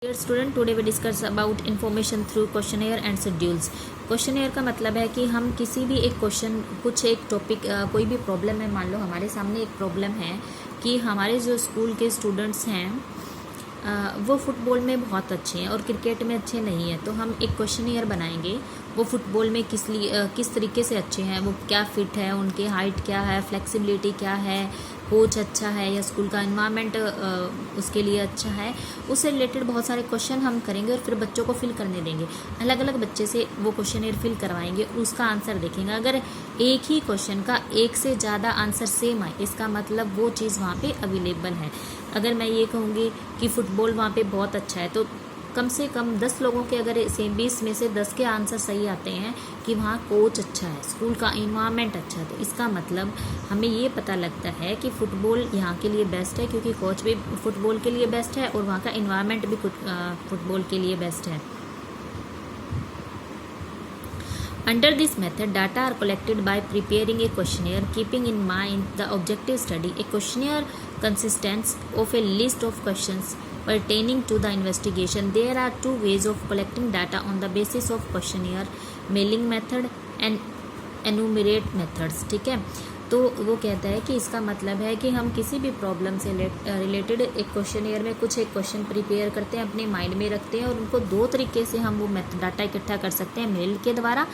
Dear student, today we discuss about information through questionnaire and schedules. Questionnaire का मतलब है कि हम किसी भी एक क्वेश्चन, कुछ एक टॉपिक, कोई भी प्रॉब्लम है, मान लो हमारे सामने एक प्रॉब्लम है कि हमारे जो स्कूल के स्टूडेंट्स हैं वो फुटबॉल में बहुत अच्छे हैं और क्रिकेट में अच्छे नहीं हैं, तो हम एक क्वेश्चनेयर बनाएंगे। वो फुटबॉल में किस तरीके से अच्छे हैं, वो क्या फिट है, उनकी हाइट क्या है, फ्लेक्सिबिलिटी क्या है, कोच अच्छा है या स्कूल का एनवायरनमेंट उसके लिए अच्छा है, उससे रिलेटेड बहुत सारे क्वेश्चन हम करेंगे और फिर बच्चों को फिल करने देंगे। अलग अलग बच्चे से वो क्वेश्चनेयर फिल करवाएंगे, उसका आंसर देखेंगे। अगर एक ही क्वेश्चन का एक से ज़्यादा आंसर सेम आए, इसका मतलब वो चीज़ वहाँ पे अवेलेबल है। अगर मैं ये कहूँगी कि फ़ुटबॉल वहाँ पे बहुत अच्छा है, तो कम से कम 10 लोगों के अगर 20 में से 10 के आंसर सही आते हैं कि वहाँ कोच अच्छा है, स्कूल का इन्वायरमेंट अच्छा है, तो इसका मतलब हमें ये पता लगता है कि फ़ुटबॉल यहाँ के लिए बेस्ट है, क्योंकि कोच भी फुटबॉल के लिए बेस्ट है और वहाँ का इन्वायरमेंट भी फुटबॉल के लिए बेस्ट है। Under this method, data are collected by preparing a questionnaire, keeping in mind the objective study. A questionnaire consists of a list of questions pertaining to the investigation. There are two ways of collecting data on the basis of questionnaire: mailing method and enumerate methods. ठीक है, तो वो कहता है कि इसका मतलब है कि हम किसी भी प्रॉब्लम से रिलेटेड एक क्वेश्चनेयर में कुछ एक क्वेश्चन प्रिपेयर करते हैं, अपने माइंड में रखते हैं और उनको दो तरीके से हम वो डाटा इकट्ठा कर सकते हैं, मेल के द्वारा,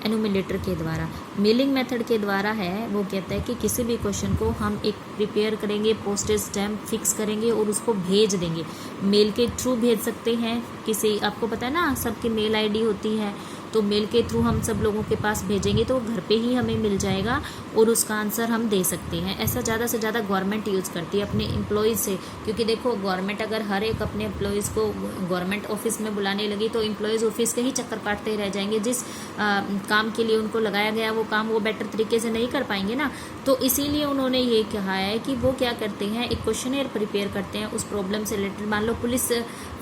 एनुमिलेटर के द्वारा। मेलिंग मेथड के द्वारा है, वो कहता है कि किसी भी क्वेश्चन को हम एक प्रिपेयर करेंगे, पोस्टेज स्टैम्प फिक्स करेंगे और उसको भेज देंगे। मेल के थ्रू भेज सकते हैं, किसी, आपको पता है ना सबकी मेल आईडी होती है, तो मेल के थ्रू हम सब लोगों के पास भेजेंगे तो घर पे ही हमें मिल जाएगा और उसका आंसर हम दे सकते हैं। ऐसा ज़्यादा से ज़्यादा गवर्नमेंट यूज़ करती है अपने एम्प्लॉयज़ से, क्योंकि देखो गवर्नमेंट अगर हर एक अपने एम्प्लॉयज़ को गवर्नमेंट ऑफिस में बुलाने लगी तो एम्प्लॉयज़ ऑफिस के ही चक्कर काटते रह जाएंगे। जिस काम के लिए उनको लगाया गया वो काम वो बेटर तरीके से नहीं कर पाएंगे ना, तो इसीलिए उन्होंने ये कहा है कि वो क्या करते हैं, एक क्वेश्चनेयर प्रिपेयर करते हैं उस प्रॉब्लम से रिलेटेड। मान लो पुलिस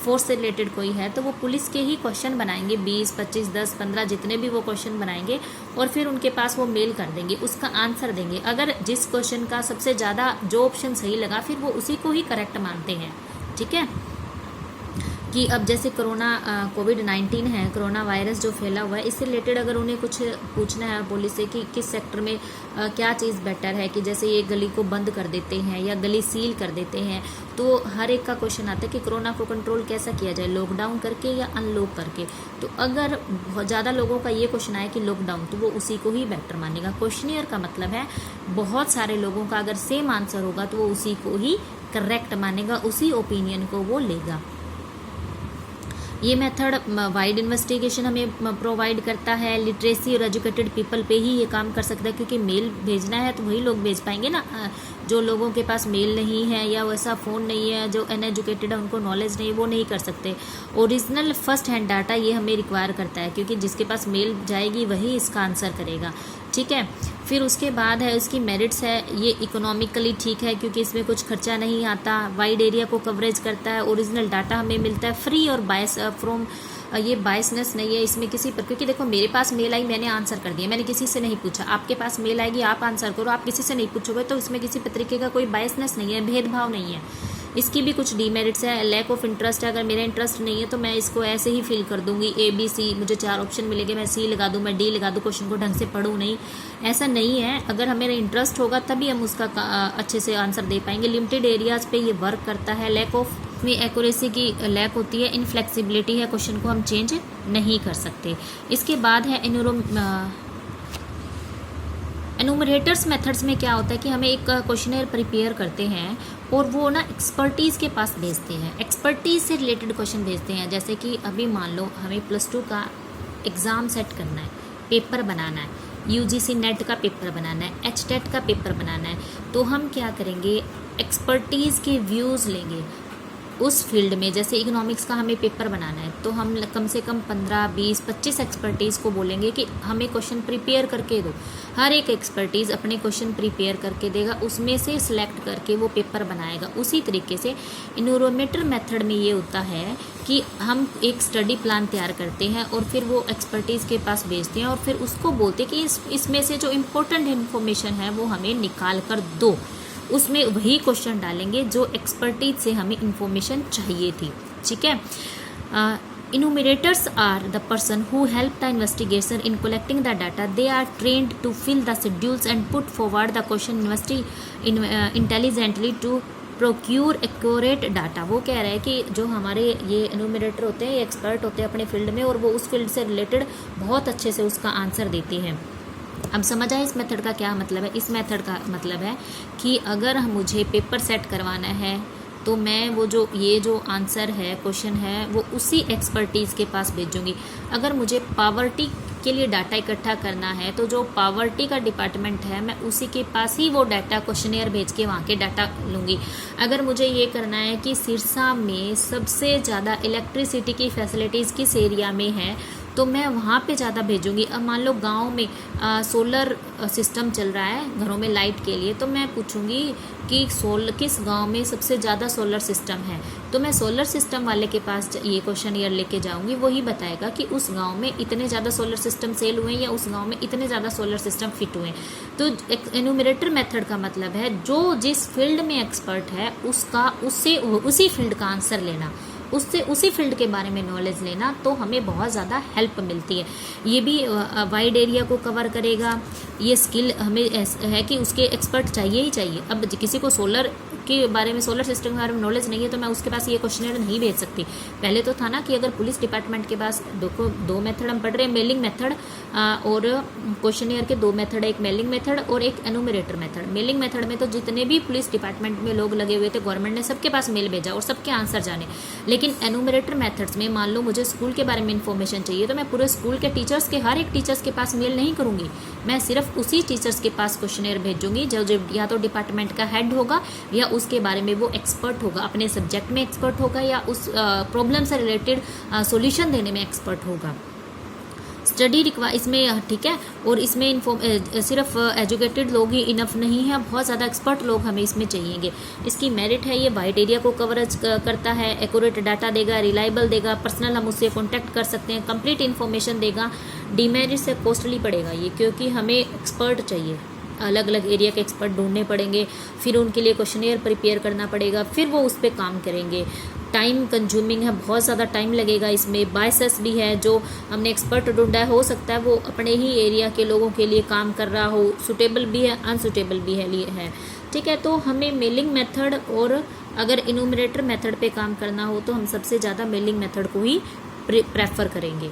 फोर्स से रिलेटेड कोई है तो वो पुलिस के ही क्वेश्चन बनाएंगे, 20, 25, 10, 15 जितने भी वो क्वेश्चन बनाएंगे और फिर उनके पास वो मेल कर देंगे, उसका आंसर देंगे। अगर जिस क्वेश्चन का सबसे ज़्यादा जो ऑप्शन सही लगा फिर वो उसी को ही करेक्ट मानते हैं। ठीक है, कि अब जैसे कोविड-19 है, कोरोना वायरस जो फैला हुआ है, इससे रिलेटेड अगर उन्हें कुछ पूछना है पुलिस से कि किस सेक्टर में क्या चीज़ बेटर है, कि जैसे ये गली को बंद कर देते हैं या गली सील कर देते हैं, तो हर एक का क्वेश्चन आता है कि कोरोना को कंट्रोल कैसा किया जाए, लॉकडाउन करके या अनलॉक करके। तो अगर बहुत ज़्यादा लोगों का ये क्वेश्चन आया कि लॉकडाउन, तो वो उसी को ही बेटर मानेगा। क्वेश्चनियर का मतलब है बहुत सारे लोगों का अगर सेम आंसर होगा तो वो उसी को ही करेक्ट मानेगा, उसी ओपिनियन को वो लेगा। ये मेथड वाइड इन्वेस्टिगेशन हमें प्रोवाइड करता है। लिटरेसी और एजुकेटेड पीपल पे ही ये काम कर सकता है, क्योंकि मेल भेजना है तो वही लोग भेज पाएंगे ना। जो लोगों के पास मेल नहीं है या वैसा फ़ोन नहीं है, जो अनएजुकेटेड है, उनको नॉलेज नहीं है, वो नहीं कर सकते। ओरिजिनल फर्स्ट हैंड डाटा ये हमें रिक्वायर करता है, क्योंकि जिसके पास मेल जाएगी वही इसका आंसर करेगा। ठीक है, फिर उसके बाद है उसकी मेरिट्स है, ये इकोनॉमिकली ठीक है क्योंकि इसमें कुछ खर्चा नहीं आता, वाइड एरिया को कवरेज करता है, ओरिजिनल डाटा हमें मिलता है, फ्री और बायस फ्रॉम, ये बायसनेस नहीं है इसमें किसी पर, क्योंकि देखो मेरे पास मेल आई, मैंने आंसर कर दिया, मैंने किसी से नहीं पूछा। आपके पास मेल आएगी, आप आंसर करो, आप किसी से नहीं पूछोगे, तो इसमें किसी तरीके का कोई बायसनेस नहीं है, भेदभाव नहीं है। इसकी भी कुछ डीमेरिट्स है, लैक ऑफ इंटरेस्ट है, अगर मेरा इंटरेस्ट नहीं है तो मैं इसको ऐसे ही फिल कर दूंगी, ABC, मुझे 4 ऑप्शन मिलेंगे, मैं C लगा दूँ, मैं D लगा दूँ, क्वेश्चन को ढंग से पढ़ूँ नहीं, ऐसा नहीं है। अगर हमें इंटरेस्ट होगा तभी हम उसका अच्छे से आंसर दे पाएंगे। लिमिटेड एरियाज़ पे ये वर्क करता है। लैक ऑफ में एक्यूरेसी की लैक होती है, इनफ्लेक्सिबिलिटी है, क्वेश्चन को हम चेंज नहीं कर सकते। इसके बाद है एनुमरेटर्स मेथड्स में क्या होता है कि हमें एक क्वेश्चनेयर प्रिपेयर करते हैं और वो ना एक्सपर्टीज़ के पास भेजते हैं, एक्सपर्टीज़ से रिलेटेड क्वेश्चन भेजते हैं। जैसे कि अभी मान लो हमें +2 का एग्ज़ाम सेट करना है, पेपर बनाना है, UGC नेट का पेपर बनाना है, HTET का पेपर बनाना है, तो हम क्या करेंगे, एक्सपर्टीज़ के व्यूज़ लेंगे उस फील्ड में। जैसे इकोनॉमिक्स का हमें पेपर बनाना है तो हम कम से कम 15, 20, 25 एक्सपर्टीज़ को बोलेंगे कि हमें क्वेश्चन प्रिपेयर करके दो। हर एक एक्सपर्टीज़ अपने क्वेश्चन प्रिपेयर करके देगा, उसमें से सिलेक्ट करके वो पेपर बनाएगा। उसी तरीके से इनोरोमीटर मेथड में ये होता है कि हम एक स्टडी प्लान तैयार करते हैं और फिर वो एक्सपर्टीज़ के पास भेजते हैं और फिर उसको बोलते हैं कि इसमें से जो इम्पोर्टेंट इन्फॉर्मेशन है वो हमें निकाल कर दो। उसमें वही क्वेश्चन डालेंगे जो एक्सपर्टीज से हमें इन्फॉर्मेशन चाहिए थी। ठीक है। Enumerators are the person who help the investigation in collecting the data. They are trained to fill the schedules and put forward the question intelligently to procure accurate data. वो कह रहा है कि जो हमारे ये एनुमरेटर होते हैं, ये एक्सपर्ट होते हैं अपने फील्ड में, और वो उस फील्ड से रिलेटेड बहुत अच्छे से उसका आंसर देती हैं। अब समझ आए इस मेथड का क्या मतलब है? इस मेथड का मतलब है कि अगर मुझे पेपर सेट करवाना है तो मैं वो जो ये जो आंसर है, क्वेश्चन है, वो उसी एक्सपर्टीज़ के पास भेजूँगी। अगर मुझे पावर्टी के लिए डाटा इकट्ठा करना है तो जो पावर्टी का डिपार्टमेंट है मैं उसी के पास ही वो डाटा क्वेश्चनेयर भेज के वहाँ के डाटा लूँगी। अगर मुझे ये करना है कि सिरसा में सबसे ज़्यादा इलेक्ट्रिसिटी की फैसिलिटीज़ किस एरिया में है तो मैं वहाँ पे ज़्यादा भेजूँगी। अब मान लो गांव में सोलर सिस्टम चल रहा है घरों में लाइट के लिए, तो मैं पूछूँगी कि किस गांव में सबसे ज़्यादा सोलर सिस्टम है, तो मैं सोलर सिस्टम वाले के पास ये क्वेश्चन ईयर लेके जाऊँगी। वही बताएगा कि उस गांव में इतने ज़्यादा सोलर सिस्टम सेल हुए या उस गांव में इतने ज़्यादा सोलर सिस्टम फिट हुए। तो एनुमरेटर मेथड का मतलब है जो जिस फील्ड में एक्सपर्ट है उसका उससे उसी फील्ड का आंसर लेना, उससे उसी फील्ड के बारे में नॉलेज लेना, तो हमें बहुत ज़्यादा हेल्प मिलती है। ये भी वाइड एरिया को कवर करेगा। ये स्किल हमें है कि उसके एक्सपर्ट चाहिए ही चाहिए। अब किसी को सोलर के बारे में, सोलर सिस्टम के बारे में नॉलेज नहीं है तो मैं उसके पास ये क्वेश्चनर नहीं भेज सकती। पहले तो था ना कि अगर पुलिस डिपार्टमेंट के पास दो मेथड हम पढ़ रहे हैं, मेलिंग मेथड और क्वेश्चनर के 2 मेथड, एक मेलिंग मेथड और एक एनुमरेटर मेथड। मेलिंग मेथड में तो जितने भी पुलिस डिपार्टमेंट में लोग लगे हुए थे गवर्नमेंट ने सबके पास मेल भेजा और सबके आंसर जाने। लेकिन एनुमरेटर मेथड्स में मान लो मुझे स्कूल के बारे में इन्फॉर्मेशन चाहिए तो मैं पूरे स्कूल के टीचर्स के हर एक टीचर्स के पास मेल नहीं करूँगी, मैं सिर्फ उसी टीचर्स के पास क्वेश्चनर भेजूंगी जो या तो डिपार्टमेंट का हेड होगा या उसके बारे में वो एक्सपर्ट होगा, अपने सब्जेक्ट में एक्सपर्ट होगा या उस प्रॉब्लम से रिलेटेड सॉल्यूशन देने में एक्सपर्ट होगा। स्टडी इसमें ठीक है, और इसमें सिर्फ एजुकेटेड लोग ही इनफ नहीं है, बहुत ज़्यादा एक्सपर्ट लोग हमें इसमें चाहिएंगे। इसकी मेरिट है ये वाइड एरिया को कवरेज करता है, एक्यूरेट डाटा देगा, रिलायबल देगा, पर्सनल हम उससे कॉन्टैक्ट कर सकते हैं, कंप्लीट इन्फॉर्मेशन देगा। डीमेरिट से कॉस्टली पड़ेगा ये, क्योंकि हमें एक्सपर्ट चाहिए, अलग अलग एरिया के एक्सपर्ट ढूंढने पड़ेंगे, फिर उनके लिए क्वेश्चनेयर प्रिपेयर करना पड़ेगा, फिर वो उस पर काम करेंगे। टाइम कंज्यूमिंग है, बहुत ज़्यादा टाइम लगेगा इसमें। बायसेस भी है, जो हमने एक्सपर्ट ढूंढा है हो सकता है वो अपने ही एरिया के लोगों के लिए काम कर रहा हो, सुटेबल भी है अनसुटेबल भी है ठीक है। तो हमें मेलिंग मेथड और अगर इनुमरेटर मेथड पे काम करना हो तो हम सबसे ज़्यादा मेलिंग मेथड को ही प्रेफर करेंगे।